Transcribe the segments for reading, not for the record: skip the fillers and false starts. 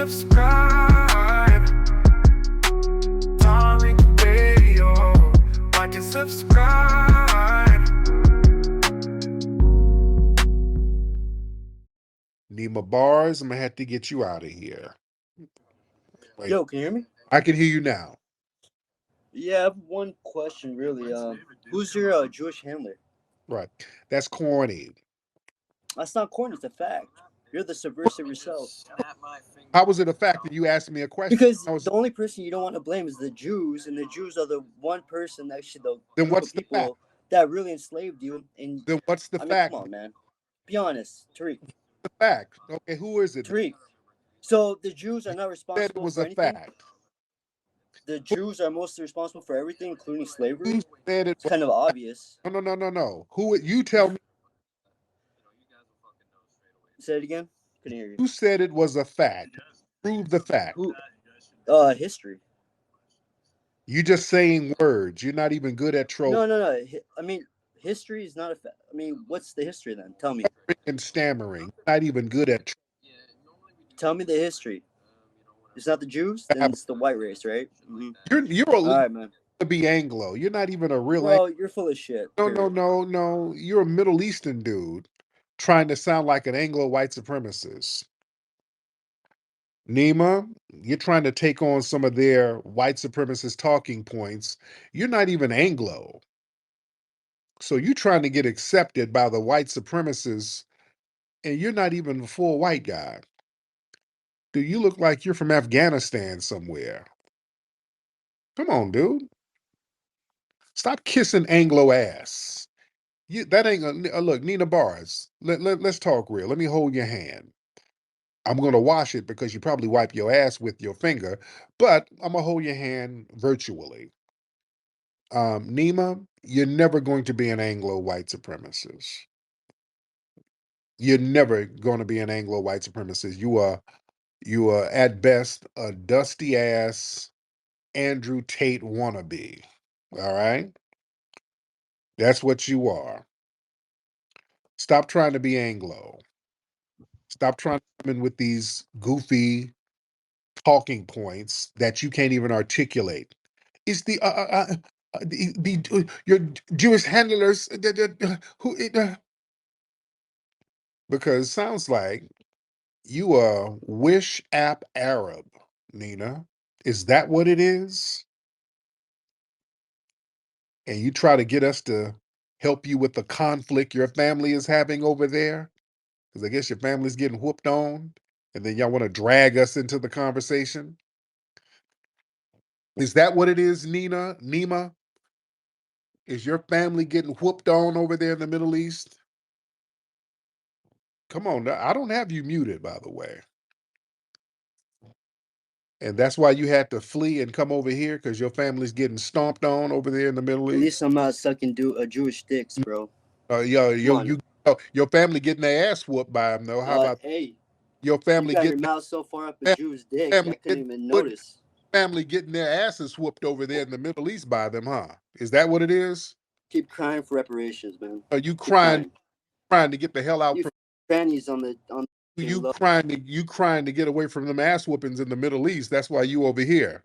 subscribe. Tariq Radio. Like and subscribe. Nima Bars, I'm gonna have to get you out of here. Wait, Yo, can you hear me? I can hear you now. Yeah, I have one question, really. Who's your Jewish handler? Right. That's corny. That's not corny, it's a fact. You're the subversive yourself. How was it a fact that you asked me a question? Because I was, the only person you don't want to blame is the Jews, and the Jews are the one person, actually, the then group what's of the fact? people that really enslaved you. And Then what's the I mean, fact? come on, man. Be honest, Tariq. The fact. Okay, who is it? Tariq. So the Jews are not Said it responsible was for a anything. fact. The Jews are mostly responsible for everything, including slavery. Who said it It's was kind of obvious. no. Who you tell me Say it again. Couldn't hear you. who said it was a fact? Prove the fact. Who? History. You just saying words. You're not even good at trolling No. I mean, history is not a fact. I mean, what's the history then? Tell me. and stammering. You're not even good at Tell me the history. It's not the Jews, then it's the white race, right? Mm-hmm. you're All right, man. to be Anglo. You're not even a real Bro, you're full of shit. No. You're a Middle Eastern dude trying to sound like an Anglo white supremacist. Nima, you're trying to take on some of their white supremacist talking points. You're not even Anglo. So you're trying to get accepted by the white supremacists, and you're not even a full white guy. Do you look like you're from Afghanistan somewhere? Come on, dude. Stop kissing Anglo ass. That ain't look, Nina Bars. Let's talk real. Let me hold your hand. I'm gonna wash it because you probably wipe your ass with your finger, but I'm gonna hold your hand virtually. Nima, you're never going to be an Anglo white supremacist. You're never going to be an Anglo white supremacist. You are at best a dusty ass Andrew Tate wannabe. All right, that's what you are. Stop trying to be Anglo. Stop trying to come in with these goofy talking points that you can't even articulate. It's the your Jewish handlers who because it sounds like you are Wish App Arab, Nina. Is that what it is? And you try to get us to help you with the conflict your family is having over there? Because I guess your family's getting whooped on, and then y'all want to drag us into the conversation. Is that what it is, Nina? Nima? Is your family getting whooped on over there in the Middle East? Come on, I don't have you muted, by the way. And that's why you had to flee and come over here because your family's getting stomped on over there in the Middle At East. least I'm not sucking Jewish dicks, bro. Your family getting their ass whooped by them though. How about Hey, your you family got your getting mouth so far up a Jew's dick, I family couldn't even notice. family getting their asses whooped over there in the Middle East by them, huh? Is that what it is? Keep crying for reparations, man. Are you Keep crying. trying to get the hell out You from fannies on the you crying to get away from them ass whoopings in the Middle East? That's why you over here.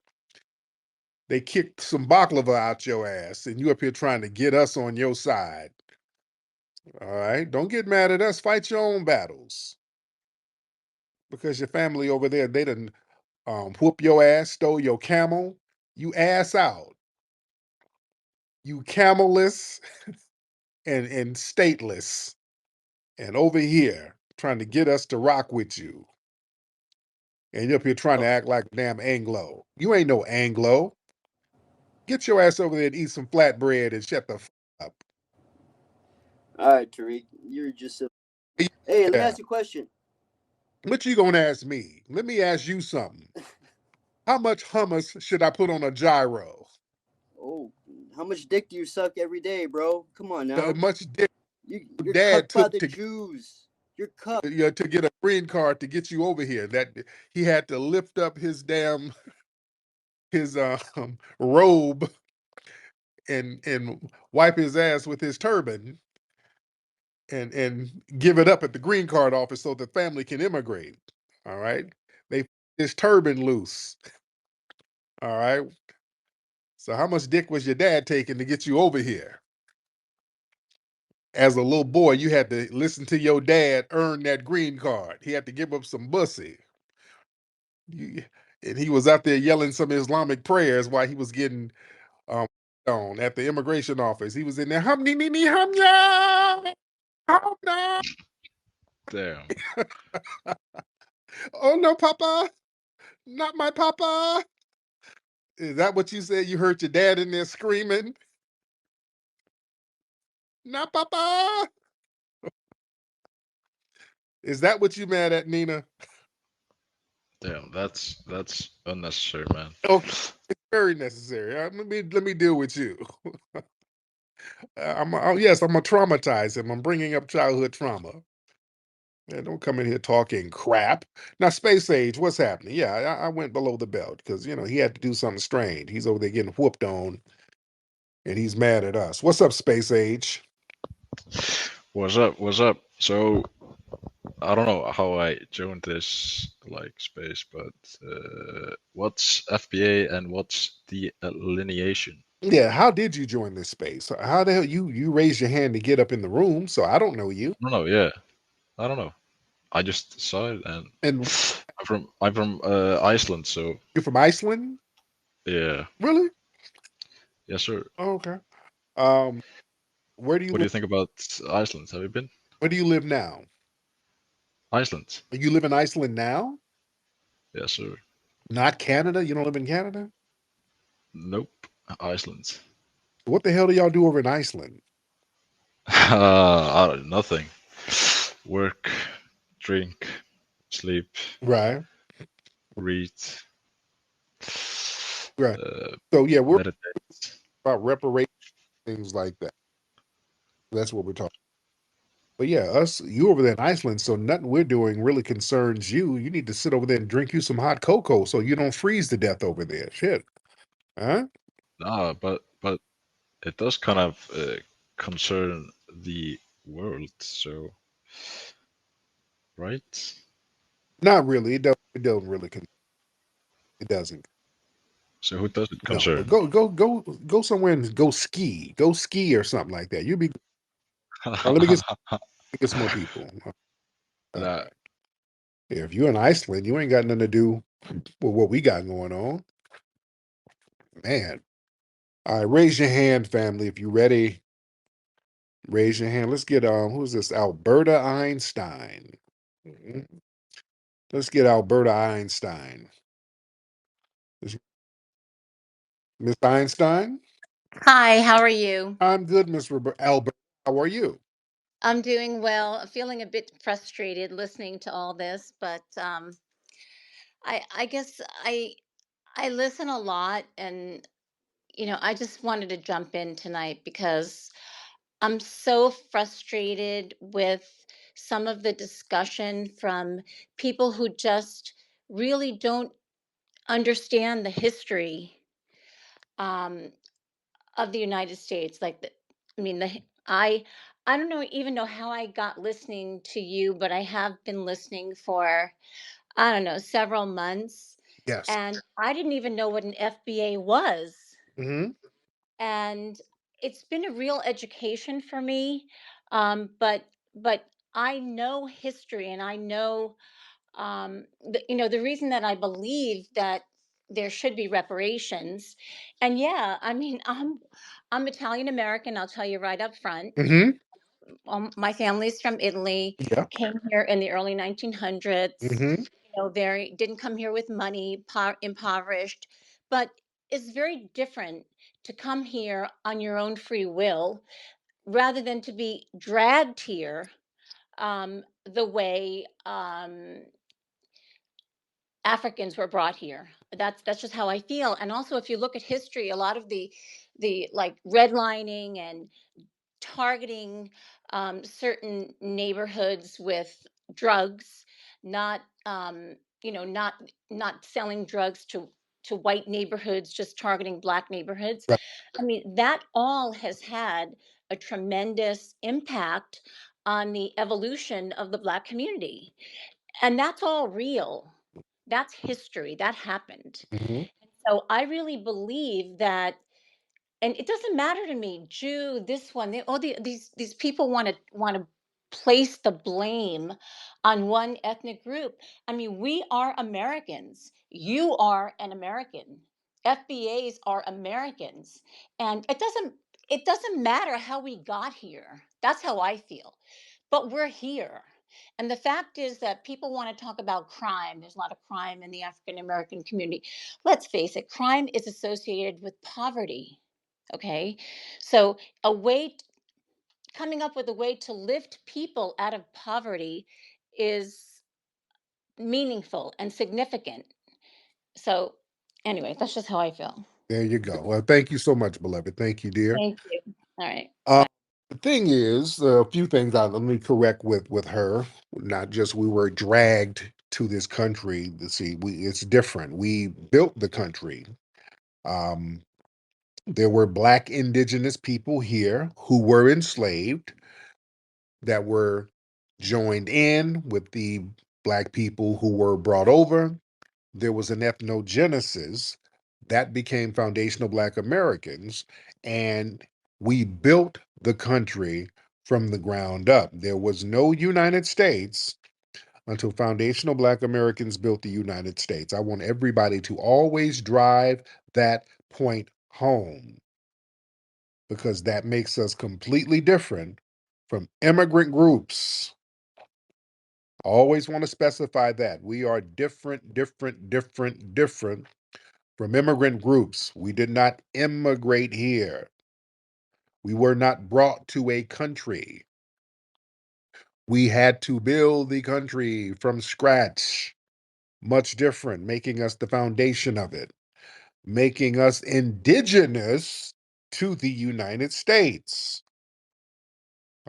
They kicked some baklava out your ass, and you up here trying to get us on your side. All right, don't get mad at us. Fight your own battles because your family over there they done whoop your ass, stole your camel. You ass out. You camelless and stateless, and over here trying to get us to rock with you. And you up here trying to act like a damn Anglo. You ain't no Anglo. Get your ass over there and eat some flatbread and shut the up. All right, Tariq, you're just a. Hey, let me Yeah. ask you a question. What you gonna ask me? Let me ask you something. How much hummus should I put on a gyro? Oh, how much dick do you suck every day, bro? Come on now. Much dick You're dad cucked by took the Jews. You're cucked. to get a green card to get you over here. That he had to lift up his damn his robe and wipe his ass with his turban and give it up at the green card office so the family can immigrate. All right. They his turban loose. All right. So how much dick was your dad taking to get you over here? As a little boy, you had to listen to your dad earn that green card. He had to give up some bussy. And he was out there yelling some Islamic prayers while he was getting on at the immigration office. He was in there, hum ni ni ni hum ya, hum na. Damn. Oh no, Papa, not my Papa. Is that what you said? You heard your dad in there screaming, not Papa. Is that what you mad at, Nina? Damn, that's unnecessary, man. Okay, it's very necessary. Let me deal with you. Yes, I'm gonna traumatize him. I'm bringing up childhood trauma. Yeah, don't come in here talking crap. Now, Space Age, what's happening? Yeah, I went below the belt because he had to do something strange. He's over there getting whooped on, and he's mad at us. What's up, Space Age? What's up? What's up? So I don't know how I joined this space, but what's FBA and what's delineation? Yeah, how did you join this space? How the hell you raised your hand to get up in the room? So I don't know you. I don't know. Yeah, I don't know. I just saw it, and And I'm from Iceland, so you're from Iceland, yeah. really? Yes, sir. Oh, okay. Um, where do you What do live? you think about Iceland? Have you been? Where do you live now? Iceland. You live in Iceland now? Yes, sir. Not Canada? You don't live in Canada? Nope. Iceland. What the hell do y'all do over in Iceland? Nothing. Work, drink, sleep, Right, read, right. So yeah, we're meditate. about reparations, things like that. That's what we're talking. But yeah, you over there in Iceland, so nothing we're doing really concerns you. You need to sit over there and drink you some hot cocoa so you don't freeze to death over there. Shit. Huh? But it does kind of concern the world. So, right? Not really. It don't really it doesn't. So who does it No, but concern? go somewhere and go ski. Go ski or something like that. You'll be let me get some more people. All Nah, right. Yeah, if you're in Iceland, you ain't got nothing to do with what we got going on. Man. All right, raise your hand, family, if you ready. Raise your hand. Let's get who's this? Alberta Einstein. Mhm. Let's get Alberta Einstein. Miss Einstein? Hi, how are you? I'm good, Miss Alberta. How are you? I'm doing well. Feeling a bit frustrated listening to all this, but I guess I listen a lot, and I just wanted to jump in tonight because I'm so frustrated with some of the discussion from people who just really don't understand the history. Um, of the United States. I mean, I don't know even know how I got listening to you, but I have been listening for I don't know several months, Yes. and I didn't even know what an FBA was, Hmm. and it's been a real education for me. But I know history, and I know the reason that I believe that there should be reparations. And yeah, I mean, I'm Italian American. I'll tell you right up front. Hmm. My family's from Italy. Yeah. Came here in the early 1900s. Hmm. Very didn't come here with money, impoverished, but it's very different to come here on your own free will rather than to be dragged here the way Africans were brought here. That's just how I feel. And also, if you look at history, a lot of the like redlining and targeting certain neighborhoods with drugs, not not selling drugs to white neighborhoods, just targeting black neighborhoods. Right. I mean, that all has had a tremendous impact on the evolution of the black community, and that's all real. That's history. That happened. Mhm. So I really believe that, and it doesn't matter to me, Jew, this one, these people want to place the blame on one ethnic group. I mean, we are Americans. You are an American. FBAs are Americans, and it doesn't matter how we got here. That's how I feel. But we're here. And the fact is that people want to talk about crime. There's a lot of crime in the African American community. Let's face it, crime is associated with poverty. Okay. So, coming up with a way to lift people out of poverty is meaningful and significant. So, anyway, that's just how I feel. There you go. Well, thank you so much, beloved. Thank you, dear. Thank you. All right. Uh, the thing is, a few things let me correct with her. Not just we were dragged to this country. See, it's different. We built the country. Um, there were Black indigenous people here who were enslaved that were joined in with the Black people who were brought over. There was an ethnogenesis that became foundational Black Americans, and we built the country from the ground up. There was no United States until foundational Black Americans built the United States. I want everybody to always drive that point home because that makes us completely different from immigrant groups. I always want to specify that we are different, different, different, different from immigrant groups. We did not immigrate here. We were not brought to a country. We had to build the country from scratch, much different, making us the foundation of it, making us indigenous to the United States.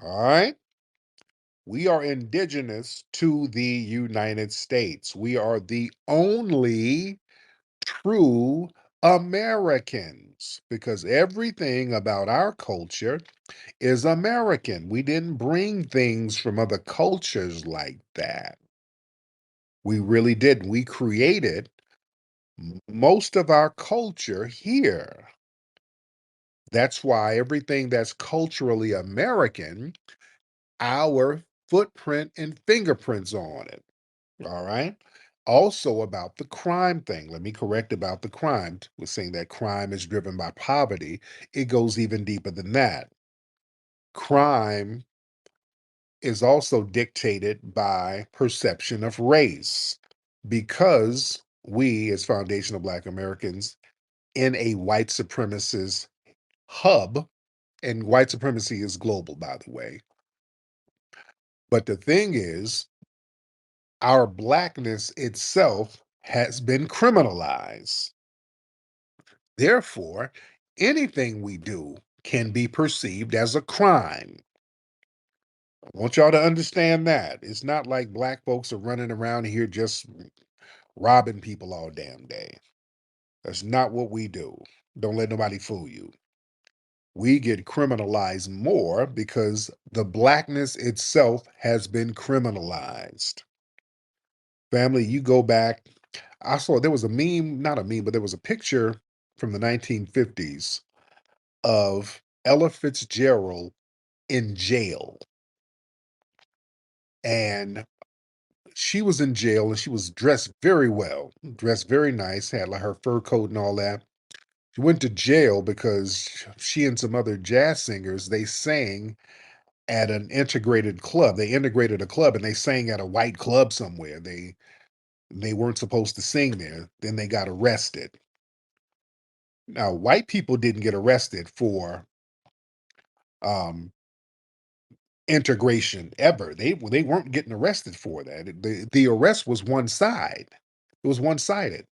All right? We are indigenous to the United States. We are the only true Americans because everything about our culture is American. We didn't bring things from other cultures like that. We really didn't. We created most of our culture here. That's why everything that's culturally American, our footprint and fingerprints on it. All right. Also about the crime thing. Let me correct about the crime. We're saying that crime is driven by poverty. It goes even deeper than that. Crime is also dictated by perception of race because we, as foundational Black Americans, in a white supremacist hub, and white supremacy is global, by the way. But the thing is, our Blackness itself has been criminalized. Therefore, anything we do can be perceived as a crime. I want y'all to understand that. It's not like Black folks are running around here just robbing people all damn day. That's not what we do. Don't let nobody fool you. We get criminalized more because the Blackness itself has been criminalized. Family, you go back. I saw there was a meme, not a meme, but there was a picture from the 1950s of Ella Fitzgerald in jail. And she was in jail and she was dressed very well, dressed very nice, had like her fur coat and all that. She went to jail because she and some other jazz singers, they sang at an integrated club. They integrated a club and they sang at a white club somewhere. They weren't supposed to sing there. Then they got arrested. Now, white people didn't get arrested for um, integration ever. They weren't getting arrested for that. The arrest was one side. It was one sided.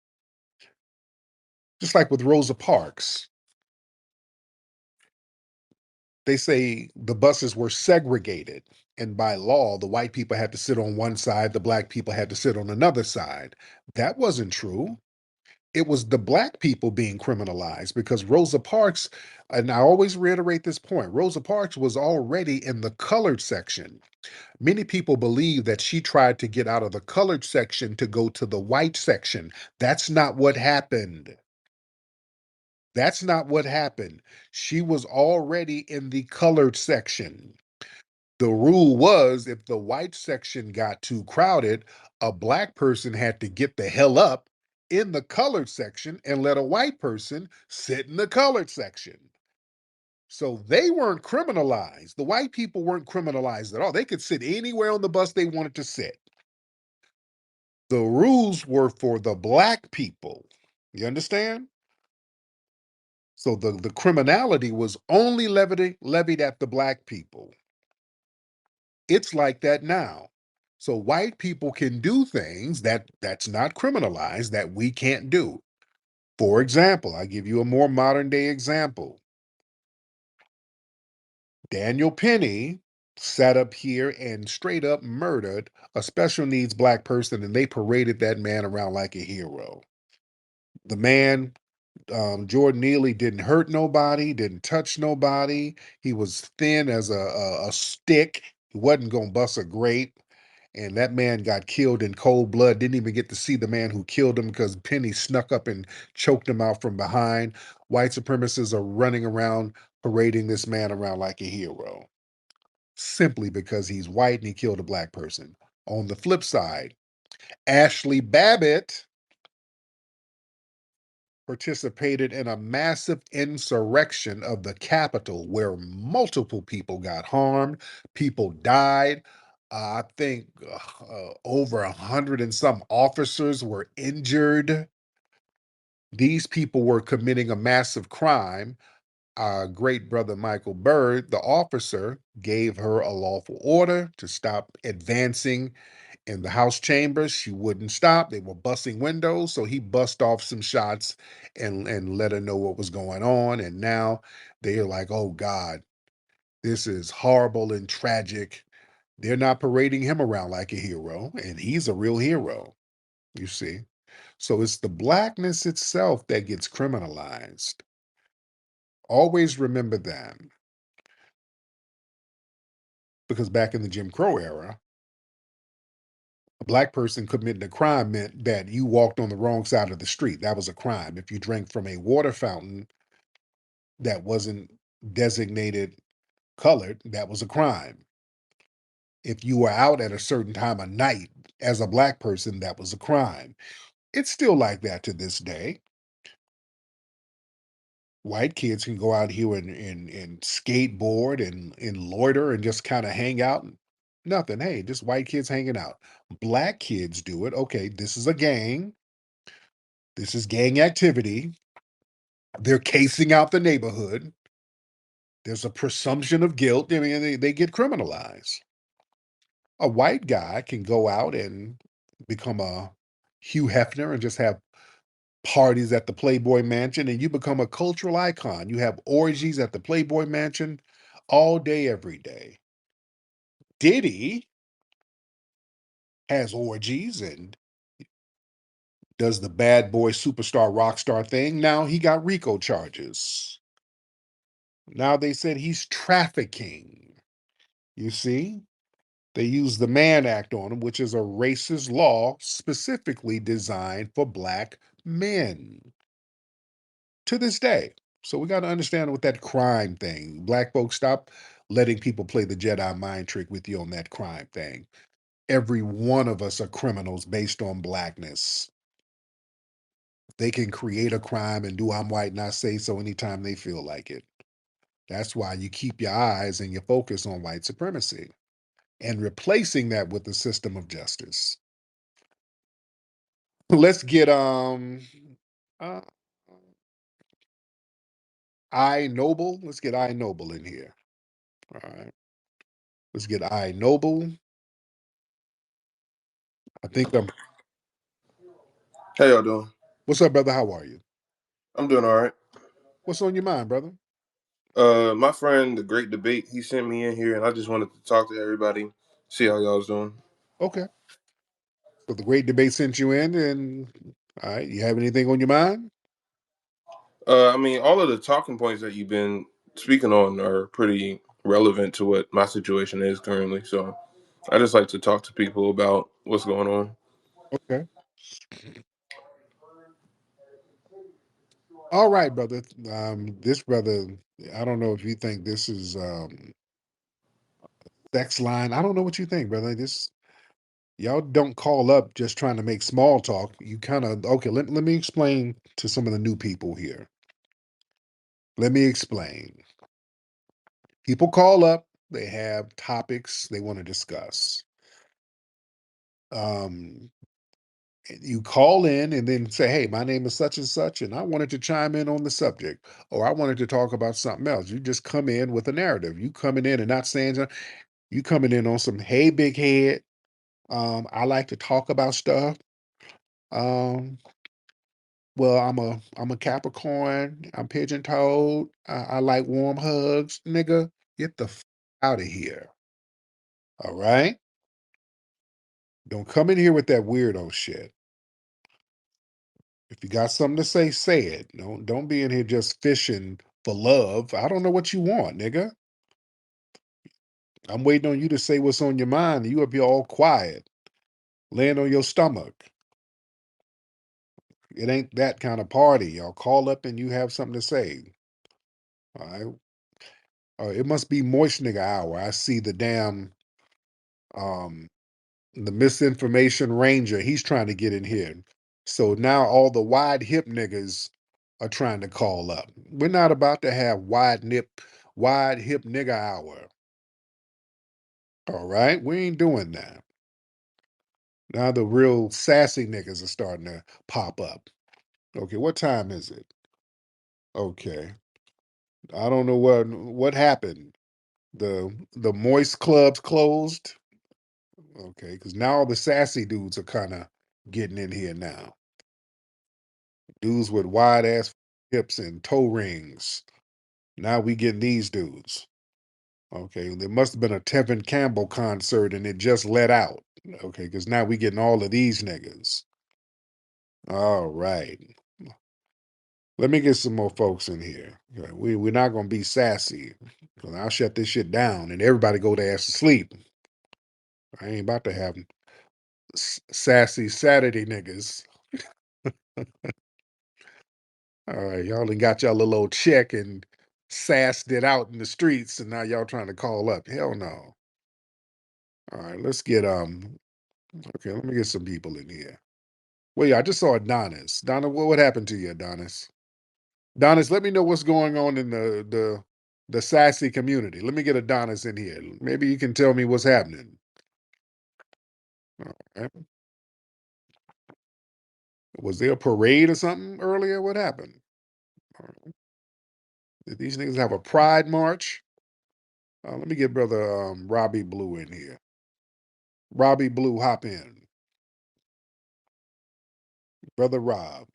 Just like with Rosa Parks, they say the buses were segregated, and by law, the white people had to sit on one side, the Black people had to sit on another side. That wasn't true. It was the black people being criminalized because Rosa Parks, and I always reiterate this point, Rosa Parks was already in the colored section. Many people believe that she tried to get out of the colored section to go to the white section. That's not what happened. That's not what happened. She was already in the colored section. The rule was if the white section got too crowded, a black person had to get the hell up in the colored section and let a white person sit in the colored section. So they weren't criminalized. The white people weren't criminalized at all. They could sit anywhere on the bus they wanted to sit. The rules were for the black people. You understand? So the criminality was only levied at the black people. It's like that now. So white people can do things that's not criminalized that we can't do. For example, I give you a more modern day example. Daniel Penny sat up here and straight up murdered a special needs black person, and they paraded that man around like a hero. The man, Jordan Neely, didn't hurt nobody, didn't touch nobody. He was thin as a stick. He wasn't going to bust a grape. And that man got killed in cold blood. Didn't even get to see the man who killed him because Penny snuck up and choked him out from behind. White supremacists are running around parading this man around like a hero simply because he's white and he killed a black person. On the flip side, Ashley Babbitt participated in a massive insurrection of the Capitol where multiple people got harmed, people died. I think over 100 and some officers were injured. These people were committing a massive crime. Our great brother Michael Byrd, the officer, gave her a lawful order to stop advancing in the House chambers. She wouldn't stop. They were busting windows. So he bust off some shots and let her know what was going on. And now they're like, oh God, this is horrible and tragic. They're not parading him around like a hero, and he's a real hero, you see. So it's the blackness itself that gets criminalized. Always remember that. Because back in the Jim Crow era, a black person committing a crime meant that you walked on the wrong side of the street. That was a crime. If you drank from a water fountain that wasn't designated colored, that was a crime. If you were out at a certain time of night as a black person, that was a crime. It's still like that to this day. White kids can go out here and skateboard and loiter and just kind of hang out. Nothing. Hey, just white kids hanging out. Black kids do it. Okay, this is a gang. This is gang activity. They're casing out the neighborhood. There's a presumption of guilt. I mean, they get criminalized. A white guy can go out and become a Hugh Hefner and just have parties at the Playboy Mansion, and you become a cultural icon. You have orgies at the Playboy Mansion all day, every day. Diddy has orgies and does the bad boy superstar rock star thing. Now he got RICO charges. Now they said he's trafficking. You see? They use the Mann Act on him, which is a racist law specifically designed for black men to this day. So we got to understand with that crime thing. Black folks, stop letting people play the Jedi mind trick with you on that crime thing. Every one of us are criminals based on blackness. They can create a crime and do I'm white and I say so anytime they feel like it. That's why you keep your eyes and your focus on white supremacy and replacing that with the system of justice. Let's get uh I Noble. Let's get I Noble in here. All right. Let's get I Noble. I think I'm How y'all doing? What's up, brother? How are you? I'm doing all right. What's on your mind, brother? My friend, the Great Debate, he sent me in here, and I just wanted to talk to everybody, see how y'all's doing. Okay. So the great debate sent you in, and All right. You have anything on your mind? I mean, all of the talking points that you've been speaking on are pretty relevant to what my situation is currently. So I just like to talk to people about what's going on. Okay. All right, brother. This brother, I don't know if you think this is sex line. I don't know what you think, brother. This y'all don't call up just trying to make small talk. You kind of okay. Let me explain to some of the new people here. Let me explain. People call up. They have topics they want to discuss. Um, you call in and then say, "Hey, my name is such and such, and I wanted to chime in on the subject, or I wanted to talk about something else." You just come in with a narrative. You coming in and not saying something. You coming in on some, "Hey, big head. I like to talk about stuff. Um, well, I'm a Capricorn. I'm pigeon toed. I like warm hugs, nigga. Get the out of here. All right. Don't come in here with that weirdo shit. If you got something to say, say it. Don't be in here just fishing for love. I don't know what you want, nigga. I'm waiting on you to say what's on your mind. You up here all quiet, laying on your stomach. It ain't that kind of party. Y'all call up and you have something to say. All right. It must be moist nigga hour. I see um the misinformation ranger. He's trying to get in here. So now all the wide hip niggas are trying to call up. We're not about to have wide hip nigga hour. All right. We ain't doing that. Now the real sassy niggas are starting to pop up. Okay, what time is it? Okay. I don't know what happened. The moist clubs closed. Okay, because now all the sassy dudes are kind of getting in here now. Dudes with wide ass hips and toe rings. Now we getting these dudes. Okay, there must have been a Tevin Campbell concert and it just let out. Okay, because now we getting all of these niggas. All right. Let me get some more folks in here. Okay, we're not gonna be sassy. 'Cause I'll shut this shit down and everybody go their ass to sleep. I ain't about to have sassy Saturday niggas. All right, y'all done got y'all little old check and sassed it out in the streets, and now y'all trying to call up. Hell no. All right, let's get okay, let me get some people in here. Well, yeah, I just saw Adonis. Donna, what happened to you, Adonis? Adonis, let me know what's going on in the sassy community. Let me get Adonis in here. Maybe you can tell me what's happening. All right. Was there a parade or something earlier? What happened? All right. Did these niggas have a pride march? Let me get brother Robbie Blue in here. Robbie Blue, hop in. Brother Rob.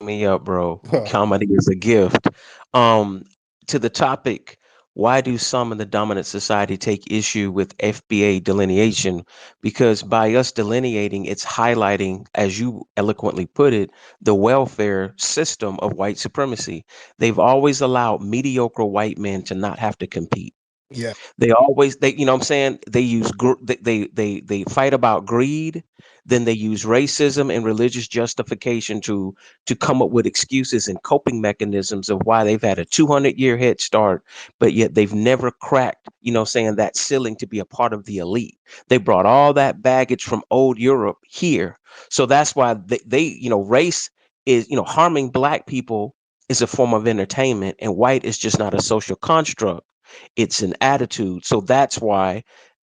Me up, bro. Comedy is a gift. Um, to the topic, why do some in the dominant society take issue with FBA delineation? Because by us delineating, it's highlighting, as you eloquently put it, the welfare system of white supremacy. They've always allowed mediocre white men to not have to compete. Yeah. They always they you know what I'm saying, they use they fight about greed, then they use racism and religious justification to come up with excuses and coping mechanisms of why they've had a 200-year head start, but yet they've never cracked, saying that ceiling to be a part of the elite. They brought all that baggage from old Europe here. So that's why race is, harming black people is a form of entertainment, and white is just not a social construct, it's an attitude. So that's why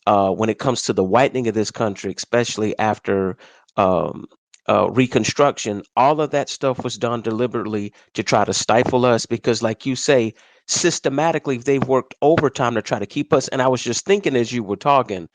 when it comes to the whitening of this country, especially after um, Reconstruction, all of that stuff was done deliberately to try to stifle us because, like you say, systematically they've worked overtime to try to keep us. And I was just thinking as you were talking,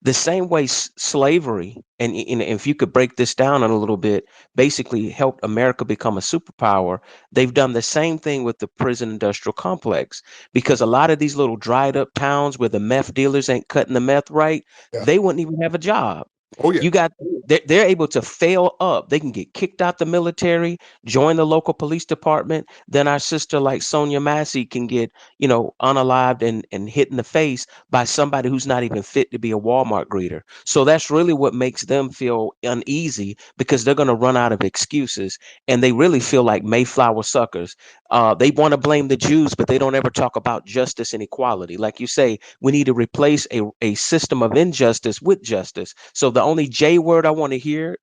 The same way slavery, and if you could break this down a little bit, basically helped America become a superpower. They've done the same thing with the prison industrial complex, because a lot of these little dried up towns where the meth dealers ain't cutting the meth right, Yeah. they wouldn't even have a job. Oh yeah. You got they're able to fail up. They can get kicked out the military, join the local police department. Then our sister like Sonia Massey can get, unalived and hit in the face by somebody who's not even fit to be a Walmart greeter. So that's really what makes them feel uneasy, because they're going to run out of excuses, and they really feel like Mayflower suckers. They want to blame the Jews, but they don't ever talk about justice and equality. Like you say, we need to replace a system of injustice with justice. So the only J word I want to hear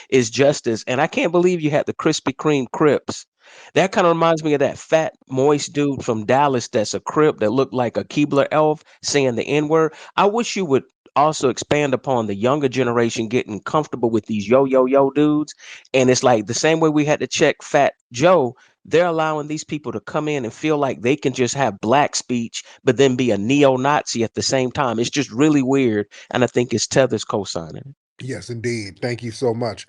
is justice. And I can't believe you had the Krispy Kreme Crips. That kind of reminds me of that fat, moist dude from Dallas that's a Crip that looked like a Keebler elf saying the N word. I wish you would also expand upon the younger generation getting comfortable with these yo dudes. And it's like the same way we had to check Fat Joe, they're allowing these people to come in and feel like they can just have black speech, but then be a neo-Nazi at the same time. It's just really weird. And I think it's Tether's co-signing. Yes, indeed. Thank you so much.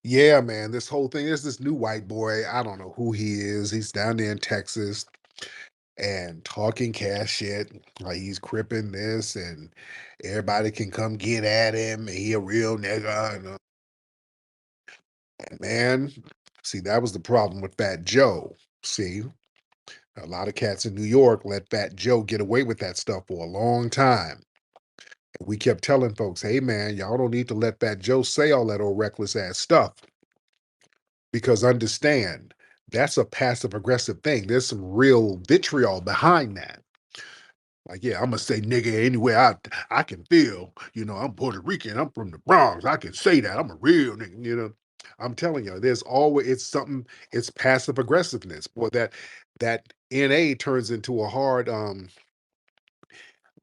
Yeah, man, this whole thing is this new white boy. I don't know who he is. He's down there in Texas and talking cash shit. Like he's cripping this and everybody can come get at him. And he a real nigga. And man, see, that was the problem with Fat Joe. See, a lot of cats in New York let Fat Joe get away with that stuff for a long time. We kept telling folks, hey man, y'all don't need to let Fat Joe say all that old reckless ass stuff. Because understand, that's a passive aggressive thing. There's some real vitriol behind that. Like, yeah, I'm gonna say nigga anywhere I can feel. I'm Puerto Rican. I'm from the Bronx. I can say that. I'm a real nigga. I'm telling you, there's always it's something. It's passive aggressiveness. Boy, that NA turns into a hard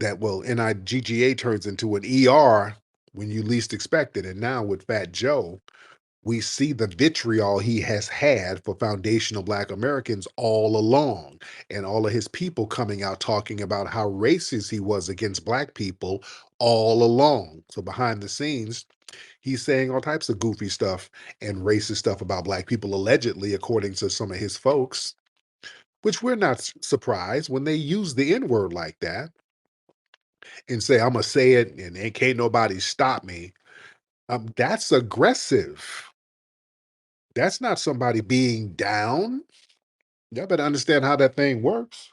NIGGA turns into an ER when you least expect it. And now with Fat Joe, we see the vitriol he has had for foundational Black Americans all along, and all of his people coming out talking about how racist he was against Black people all along. So behind the scenes, he's saying all types of goofy stuff and racist stuff about Black people, allegedly, according to some of his folks, which we're not surprised when they use the N word like that and say, I'm going to say it and ain't can't nobody stop me. That's aggressive. That's not somebody being down. Y'all better understand how that thing works.